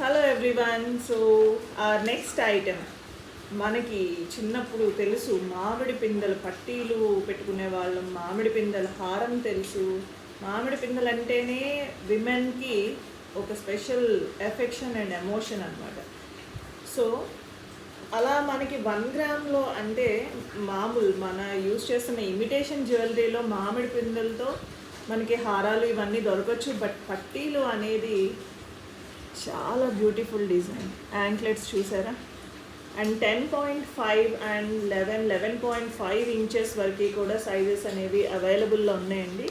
Hello everyone. So our next item మనకి చిన్నప్పుడు తెలుసు మామిడి పిందెల పట్టీలు పెట్టుకునే వాళ్ళం, మామిడి పిందెల హారం తెలుసు. మామిడి పిందెలు అంటేనే విమెన్కి ఒక స్పెషల్ ఎఫెక్షన్ అండ్ ఎమోషన్ అనమాట. సో అలా మనకి 1 గ్రామ్లో అంటే మామూలు మన యూజ్ చేస్తున్న ఇమిటేషన్ జ్యువెలరీలో మామిడి పిందెలతో మనకి హారాలు ఇవన్నీ దొరకచ్చు. బట్ పట్టీలు అనేది చాలా బ్యూటిఫుల్ డిజైన్. యాంక్లెట్స్ చూసారా? అండ్ 10.5 అండ్ 11.5 ఇంచెస్ వరకు కూడా సైజెస్ అనేవి అవైలబుల్లో ఉన్నాయండి.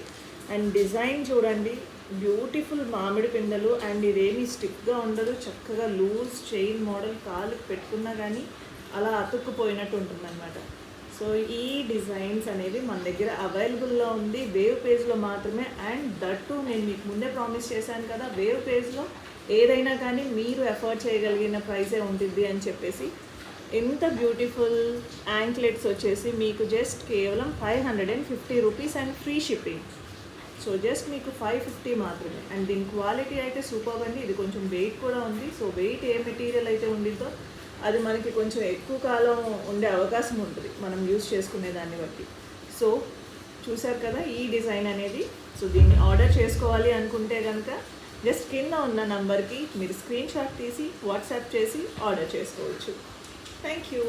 అండ్ డిజైన్ చూడండి, బ్యూటిఫుల్ మామిడి పిందెలు. అండ్ ఇదేమీ స్టిక్గా ఉండదు, చక్కగా లూజ్ చైన్ మోడల్, కాలుకి పెట్టుకున్నా కానీ అలా అతుక్కుపోయినట్టు ఉంటుందన్నమాట. సో ఈ డిజైన్స్ అనేవి మన దగ్గర అవైలబుల్లో ఉంది, వేవ్ పేజ్లో మాత్రమే. అండ్ దట్టు నేను మీకు ముందే ప్రామిస్ చేశాను కదా, వేవ్ పేజ్లో ఏదైనా కానీ మీరు ఎఫర్ట్ చేయగలిగిన ప్రైసే ఉంటుంది అని చెప్పేసి. ఎంత బ్యూటిఫుల్ యాంక్లెట్స్ వచ్చేసి మీకు జస్ట్ కేవలం 550 rupees and free shipping. So just మీకు 550 మాత్రమే. అండ్ దీని క్వాలిటీ అయితే సూపర్ అండి. ఇది కొంచెం వెయిట్ కూడా ఉంది. సో వెయిట్ ఏ మెటీరియల్ అయితే ఉండిందో అది మనకి కొంచెం ఎక్కువ కాలం ఉండే అవకాశం ఉంటుంది మనం యూజ్ చేసుకునే దాన్ని బట్టి. సో చూసారు కదా ఈ డిజైన్ అనేది. సో దీన్ని ఆర్డర్ చేసుకోవాలి అనుకుంటే కనుక జస్ట్ కింద ఉన్న నంబర్కి మీరు స్క్రీన్ షాట్ తీసి వాట్సాప్ చేసి ఆర్డర్ చేసుకోవచ్చు. Thank you.